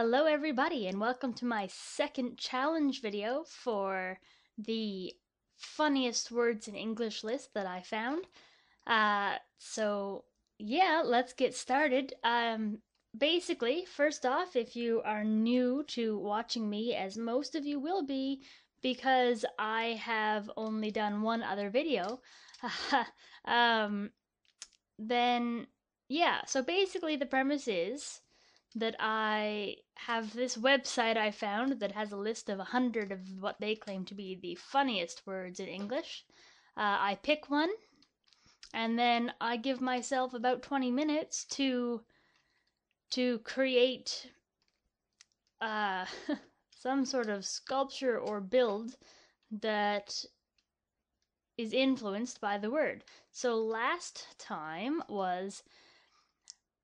Hello everybody and welcome to my second challenge video for the funniest words in English list that I found. So yeah, let's get started. Basically, first off, if you are new to watching me, as most of you will be, because I have only done one other video, um, then yeah, so basically the premise is that I have this website I found that has a list of 100 of what they claim to be the funniest words in English. I pick one, and then I give myself about 20 minutes to create uh, some sort of sculpture or build that is influenced by the word. So last time was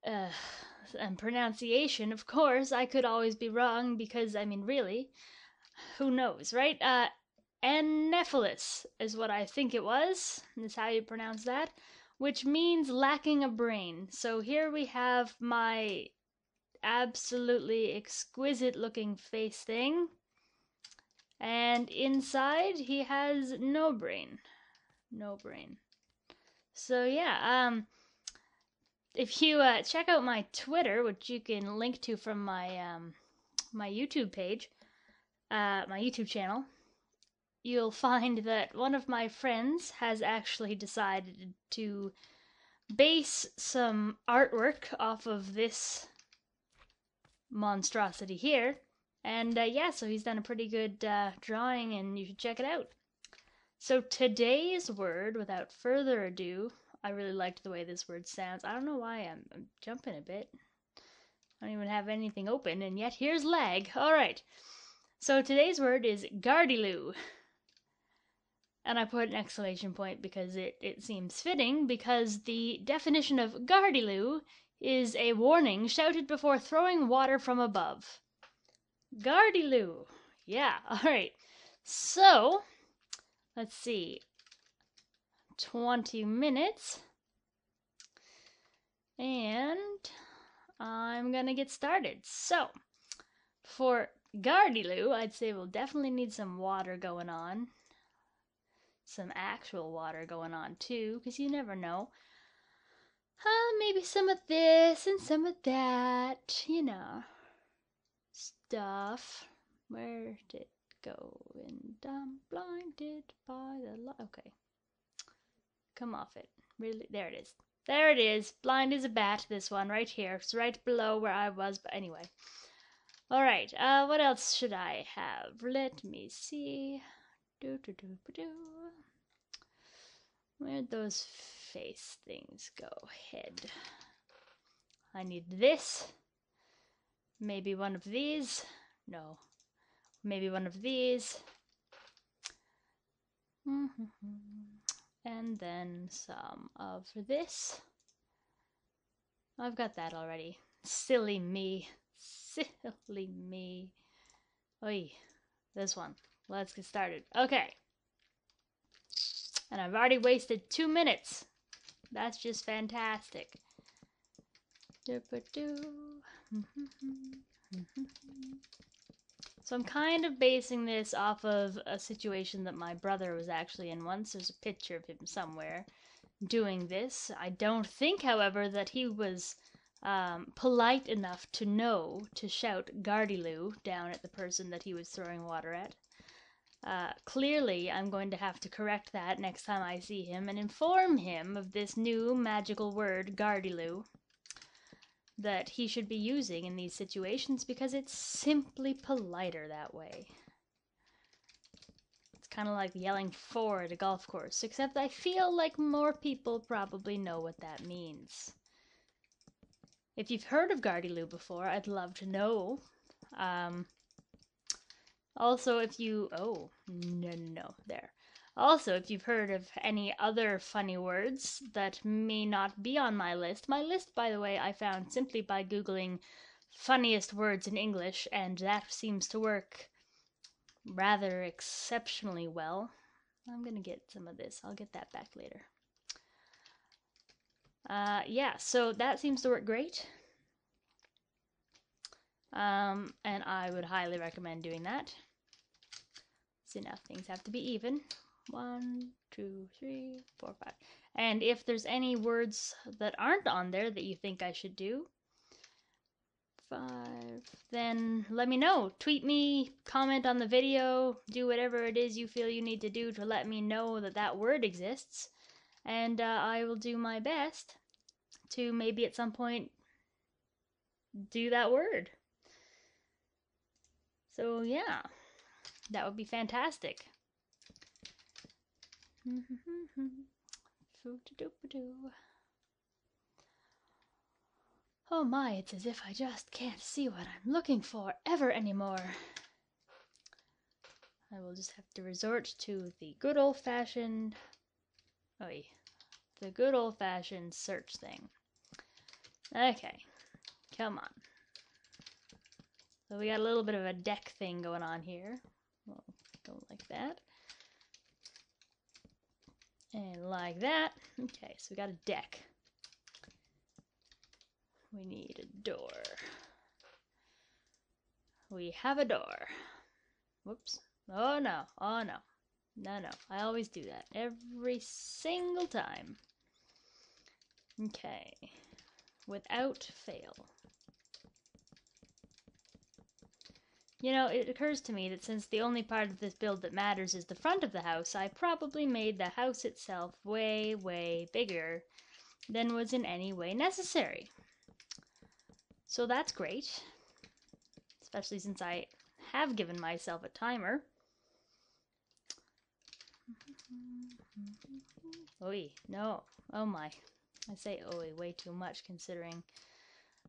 uh, and pronunciation, of course, I could always be wrong because, I mean, really, who knows, right? Anephalus is what I think it was, is how you pronounce that, which means lacking a brain. So here we have my absolutely exquisite looking face thing, and inside he has no brain. No brain. So yeah, if you check out my Twitter, which you can link to from my YouTube page, my YouTube channel, you'll find that one of my friends has actually decided to base some artwork off of this monstrosity here. And yeah, so he's done a pretty good drawing, and you should check it out. So today's word, without further ado, I really liked the way this word sounds. I don't know why I'm jumping a bit. I don't even have anything open, and yet here's lag. Alright, so today's word is Gardyloo. And I put an exclamation point because it seems fitting, because the definition of Gardyloo is a warning shouted before throwing water from above. Gardyloo. Yeah, alright. So, let's see. 20 minutes. And I'm gonna get started. So, for Gardyloo, I'd say we'll definitely need some water going on. Some actual water going on too, because you never know. Maybe some of this and some of that, you know, stuff. Where did it go? And I'm blinded by the light. Okay. Come off it. Really? There it is. There it is. Blind as a bat, this one right here. It's right below where I was, but anyway. Alright, what else should I have? Let me see. Where'd those face things go? Head. I need this. Maybe one of these. No. Maybe one of these. And then some of this. I've got that already. Silly me. Silly me. Oi. This one. Let's get started. Okay. And I've already wasted 2 minutes. That's just fantastic. So I'm kind of basing this off of a situation that my brother was actually in once. There's a picture of him somewhere doing this. I don't think, however, that he was polite enough to know to shout Gardyloo down at the person that he was throwing water at. Clearly, I'm going to have to correct that next time I see him and inform him of this new magical word, Gardyloo, that he should be using in these situations because it's simply politer that way. It's kind of like yelling four at a golf course, except I feel like more people probably know what that means. If you've heard of Gardyloo before, I'd love to know. Also, if you... Oh, no, there. Also, if you've heard of any other funny words that may not be on my list, by the way, I found simply by Googling funniest words in English, and that seems to work rather exceptionally well. I'm gonna get some of this. I'll get that back later. Yeah, so that seems to work great. And I would highly recommend doing that. So now things have to be even. 1, 2, 3, 4, 5. And if there's any words that aren't on there that you think I should do, 5, then let me know. Tweet me, comment on the video, do whatever it is you feel you need to do to let me know that that word exists. And I will do my best to maybe at some point do that word. So yeah, that would be fantastic. Oh my, it's as if I just can't see what I'm looking for ever anymore. I will just have to resort to the good old-fashioned... the good old-fashioned search thing. Okay, come on. So we got a little bit of a deck thing going on here. We'll go like that. And like that. Okay, so we got a deck. We need a door. We have a door. Whoops. Oh no. Oh no. No, no. I always do that. Every single time. Okay. Without fail. You know, it occurs to me that since the only part of this build that matters is the front of the house, I probably made the house itself way, way bigger than was in any way necessary. So that's great. Especially since I have given myself a timer. Oi, no. Oh my. I say oi way too much considering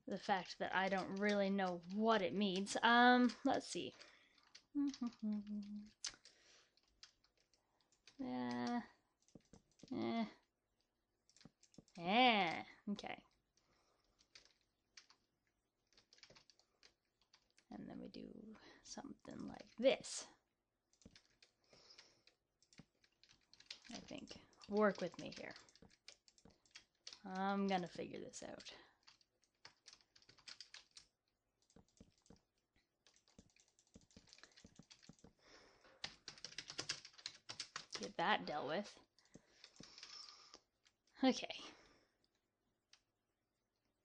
the fact that I don't really know what it means. Let's see. Okay. And then we do something like this. I think. Work with me here. I'm gonna figure this out. Get that dealt with. Okay.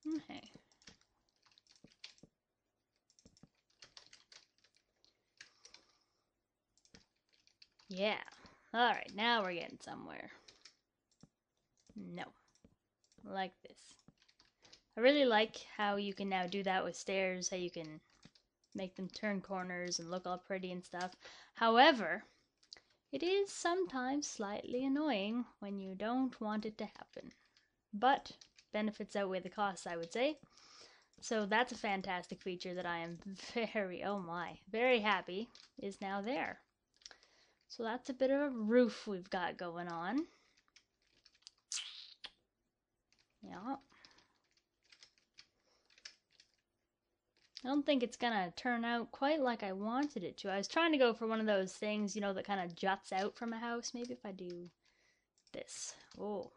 Okay. Yeah. Alright, now we're getting somewhere. No. Like this. I really like how you can now do that with stairs, how you can make them turn corners and look all pretty and stuff. However, it is sometimes slightly annoying when you don't want it to happen. But benefits outweigh the costs, I would say. So that's a fantastic feature that I am very happy is now there. So that's a bit of a roof we've got going on. Yeah. I don't think it's gonna turn out quite like I wanted it to. I was trying to go for one of those things, you know, that kind of juts out from a house. Maybe if I do this. Oh,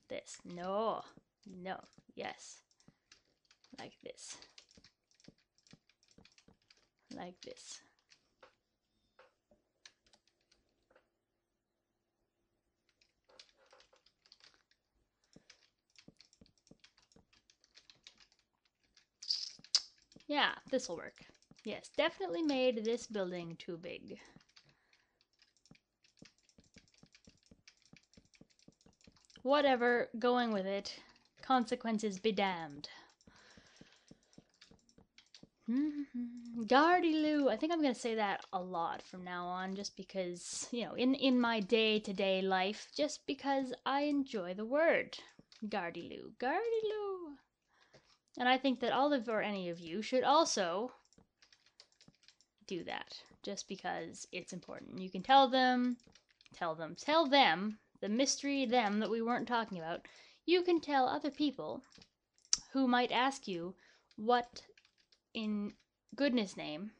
this. No. No. Yes. Like this. Like this. Yeah, this will work. Yes, definitely made this building too big. Whatever, going with it. Consequences be damned. Gardyloo. I think I'm going to say that a lot from now on, just because, you know, in my day-to-day life, just because I enjoy the word. Gardyloo. Gardyloo. And I think that all of or any of you should also do that, just because it's important. You can tell them, the mystery them that we weren't talking about. You can tell other people who might ask you, what in goodness name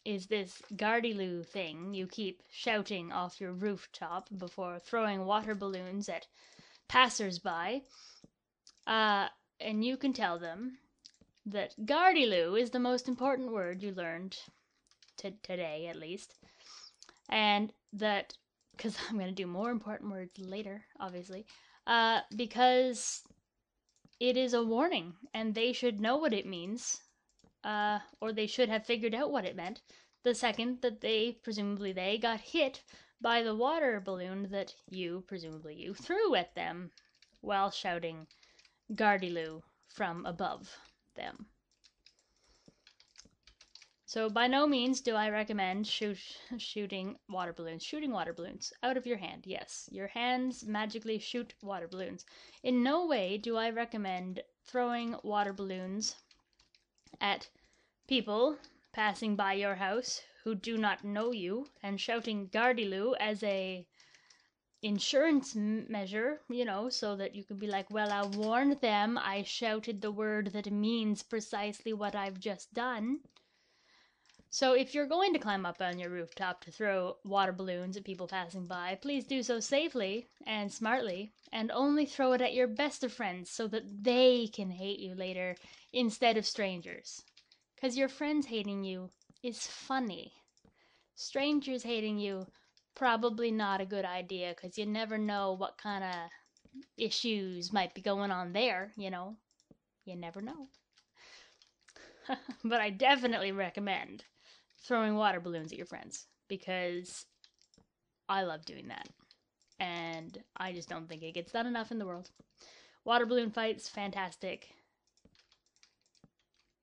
is this Gardyloo thing you keep shouting off your rooftop before throwing water balloons at passers-by? And you can tell them that Gardyloo is the most important word you learned today, at least. And that, because I'm going to do more important words later, obviously, because it is a warning and they should know what it means, or they should have figured out what it meant the second that presumably they got hit by the water balloon that presumably you threw at them while shouting Gardyloo from above them. So by no means do I recommend shooting water balloons. Shooting water balloons out of your hand, yes. Your hands magically shoot water balloons. In no way do I recommend throwing water balloons at people passing by your house who do not know you and shouting Gardyloo as a insurance measure, so that you can be like, well, I warned them, I shouted the word that means precisely what I've just done. So if you're going to climb up on your rooftop to throw water balloons at people passing by, please do so safely and smartly, and only throw it at your best of friends so that they can hate you later instead of strangers. Because your friends hating you is funny. Strangers hating you, probably not a good idea, because you never know what kind of issues might be going on there, You never know. But I definitely recommend throwing water balloons at your friends, because I love doing that. And I just don't think it gets done enough in the world. Water balloon fights, fantastic.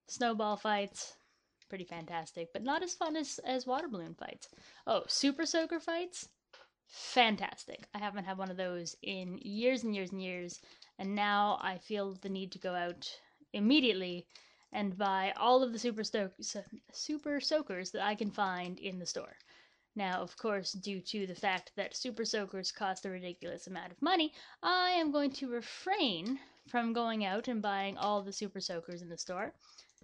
Snowball fights, pretty fantastic, but not as fun as water balloon fights. Oh, super soaker fights, fantastic. I haven't had one of those in years and years and years, and now I feel the need to go out immediately and buy all of the super soakers that I can find in the store. Now, of course, due to the fact that super soakers cost a ridiculous amount of money, I am going to refrain from going out and buying all the super soakers in the store.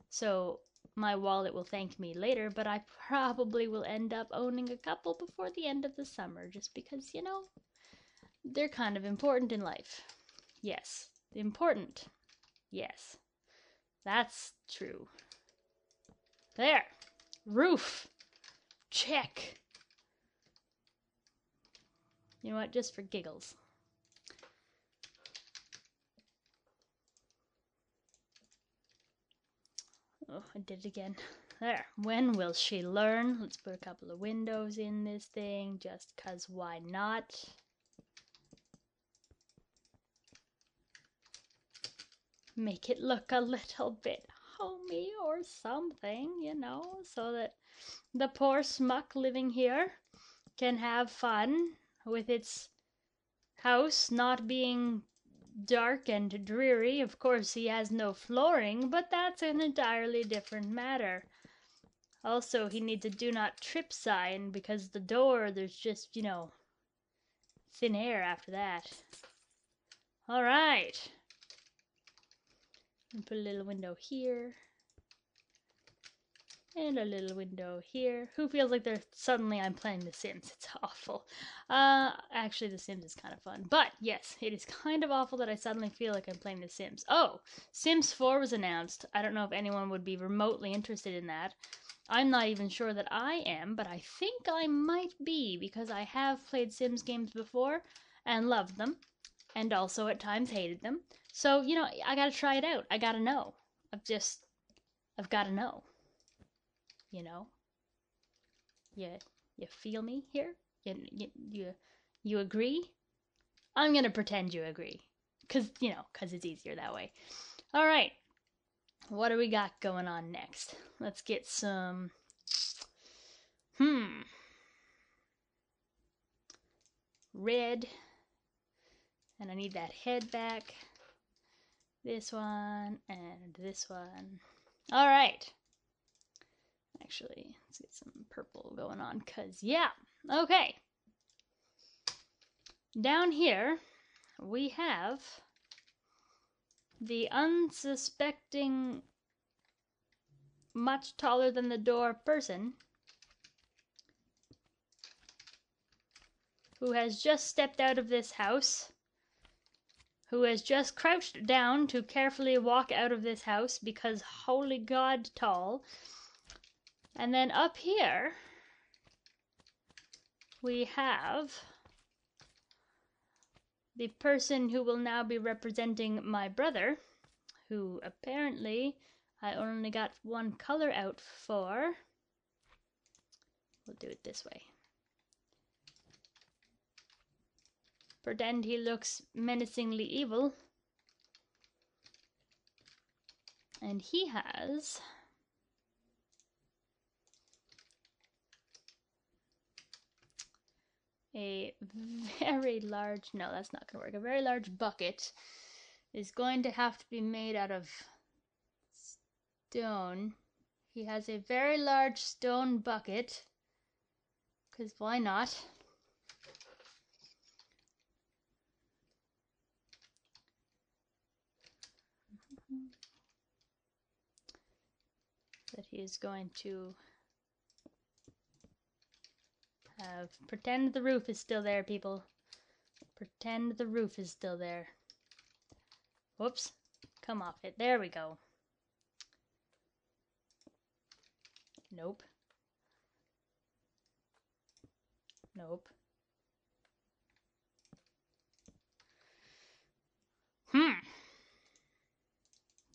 So my wallet will thank me later, but I probably will end up owning a couple before the end of the summer, just because, they're kind of important in life. Yes, important. Yes, that's true. There. Roof. Check. You know what, just for giggles. Oh, I did it again. There. When will she learn? Let's put a couple of windows in this thing, just 'cause why not? Make it look a little bit homey or something, so that the poor smuck living here can have fun with its house not being dark and dreary. Of course, he has no flooring, but that's an entirely different matter. Also, he needs a do not trip sign, because the door, there's just, thin air after that. All right. And put a little window here. And a little window here. Who feels like suddenly I'm playing The Sims? It's awful. Actually, The Sims is kind of fun. But yes, it is kind of awful that I suddenly feel like I'm playing The Sims. Oh, Sims 4 was announced. I don't know if anyone would be remotely interested in that. I'm not even sure that I am, but I think I might be, because I have played Sims games before and loved them, and also at times hated them. So, I gotta try it out. I gotta know. I've gotta know. You feel me here? You agree? I'm gonna pretend you agree, cause it's easier that way. All right, what do we got going on next? Let's get some. Red, and I need that head back. This one and this one. All right. Actually, let's get some purple going on, cause yeah. Okay. Down here, we have the unsuspecting, much taller than the door person who has just stepped out of this house who has just crouched down to carefully walk out of this house because holy God tall. And then up here, we have the person who will now be representing my brother, who apparently I only got one color out for. We'll do it this way. Pretend he looks menacingly evil. And he has a very large, no, that's not going to work. A very large bucket is going to have to be made out of stone. He has a very large stone bucket, because why not? That he is going to have, pretend the roof is still there, people. Pretend the roof is still there. Whoops, come off it. There we go. Nope. Nope.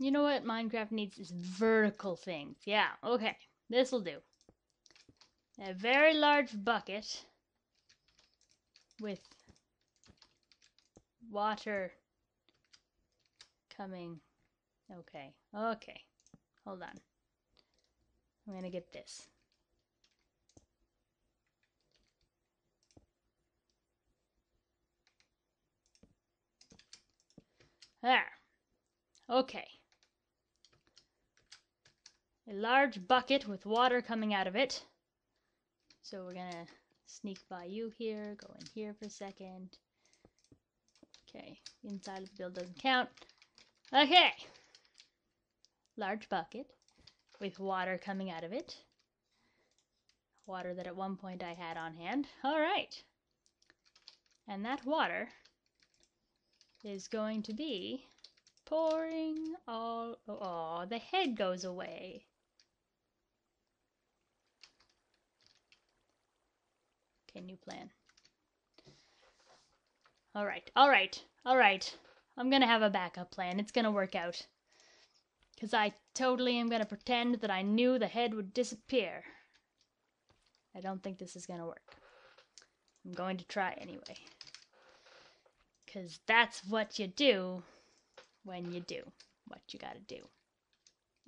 You know what Minecraft needs is vertical things. Yeah, okay. This'll do. A very large bucket with water coming. Okay, okay. Hold on. I'm gonna get this. There. Okay. A large bucket with water coming out of it. So we're gonna sneak by you here, go in here for a second. Okay, inside of the build doesn't count. Okay. Large bucket with water coming out of it. Water that at one point I had on hand. Alright. And that water is going to be pouring all... Oh, the head goes away. Okay, new plan. Alright, alright, alright. I'm gonna have a backup plan. It's gonna work out. Because I totally am gonna pretend that I knew the head would disappear. I don't think this is gonna work. I'm going to try anyway. Because that's what you do when you do what you gotta do.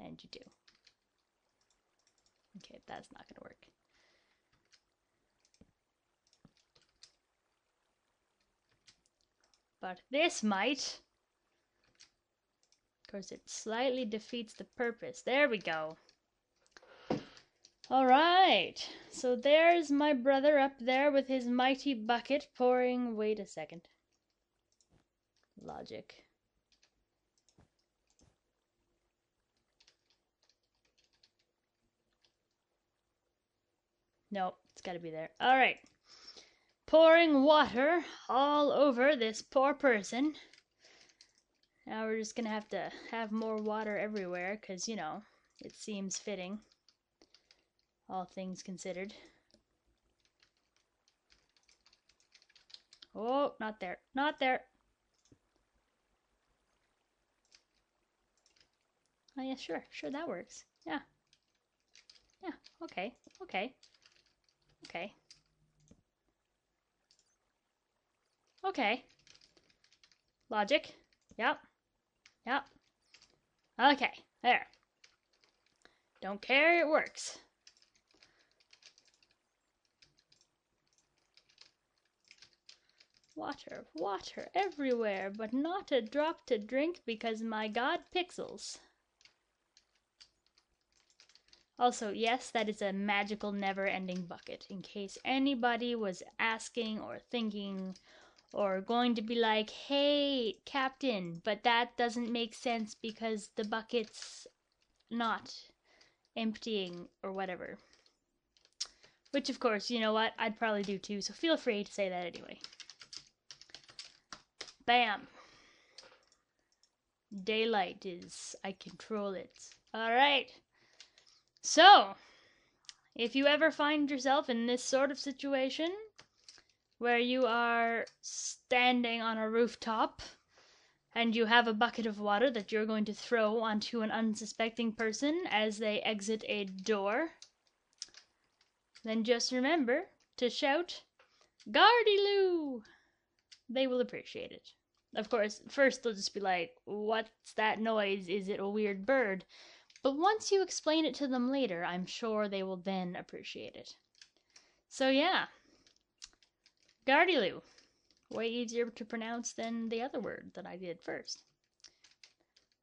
And you do. Okay, that's not gonna work. But this might. Of course, it slightly defeats the purpose. There we go. Alright, so there's my brother up there with his mighty bucket pouring. Wait a second. Logic. Nope, it's gotta be there. Alright. Pouring water all over this poor person. Now we're just gonna have to have more water everywhere, because, you know, it seems fitting. All things considered. Oh, not there. Not there. Oh, yeah, sure. Sure, that works. Yeah. Yeah, okay. Okay. Okay. Okay. Logic. Yep. Yep. Okay, there. Don't care, it works. Water, water everywhere, but not a drop to drink because my god pixels. Also, yes, that is a magical never-ending bucket, in case anybody was asking or thinking or going to be like, hey, Captain, but that doesn't make sense because the bucket's not emptying or whatever. Which, of course, you know what? I'd probably do too, so feel free to say that anyway. Bam. Daylight is. I control it. Alright. So, if you ever find yourself in this sort of situation, where you are standing on a rooftop and you have a bucket of water that you're going to throw onto an unsuspecting person as they exit a door, then just remember to shout, Gardyloo! They will appreciate it. Of course, first they'll just be like, what's that noise? Is it a weird bird? But once you explain it to them later, I'm sure they will then appreciate it. So yeah, Gardyloo. Way easier to pronounce than the other word that I did first.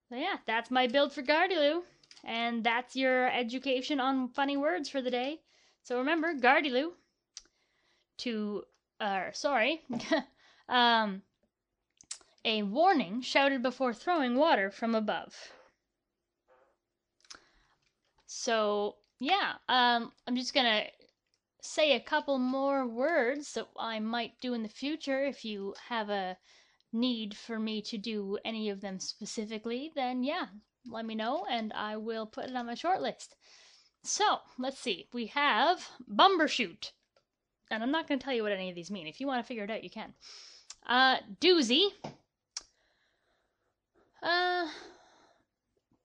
So yeah, that's my build for Gardyloo. And that's your education on funny words for the day. So remember, Gardyloo, a warning shouted before throwing water from above. So yeah, I'm just gonna say a couple more words that I might do in the future. If you have a need for me to do any of them specifically, then yeah, let me know and I will put it on my short list. So, let's see. We have Bumbershoot. And I'm not going to tell you what any of these mean. If you want to figure it out, you can. Doozy.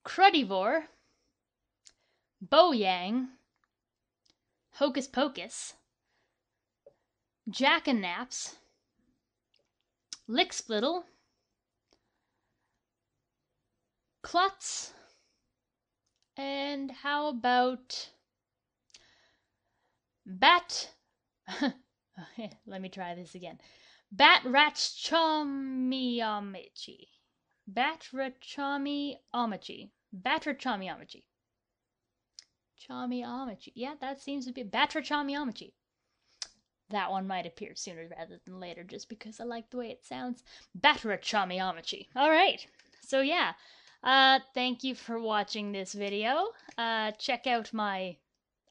Crudivore. Boyang. Hocus Pocus. Jackanapes. Licksplittle. Klutz. And how about Bat... Let me try this again. Batrachomiomachi. Batrachomiomachi. Batrachomiomachi. Chomiomachi. Yeah, that seems to be Batrachomiomachi. That one might appear sooner rather than later just because I like the way it sounds. Batrachomiomachi. Alright. So yeah. Thank you for watching this video. Check out my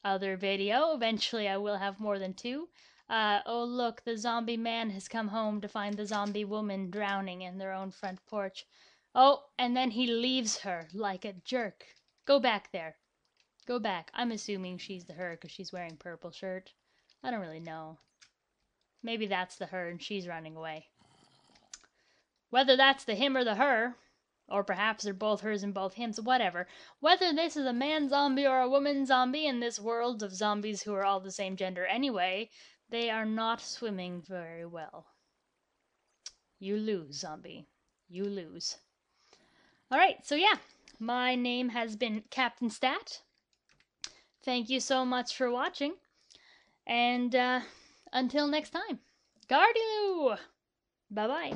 other video. Eventually I will have more than two. Oh look, the zombie man has come home to find the zombie woman drowning in their own front porch. Oh, and then he leaves her like a jerk. Go back there. Go back. I'm assuming she's the her because she's wearing purple shirt. I don't really know. Maybe that's the her and she's running away. Whether that's the him or the her, or perhaps they're both hers and both hims, whatever. Whether this is a man zombie or a woman zombie in this world of zombies who are all the same gender anyway, they are not swimming very well. You lose, zombie. You lose. Alright, so yeah. My name has been Captain Stat. Thank you so much for watching. And until next time, Gardyloo! Bye-bye.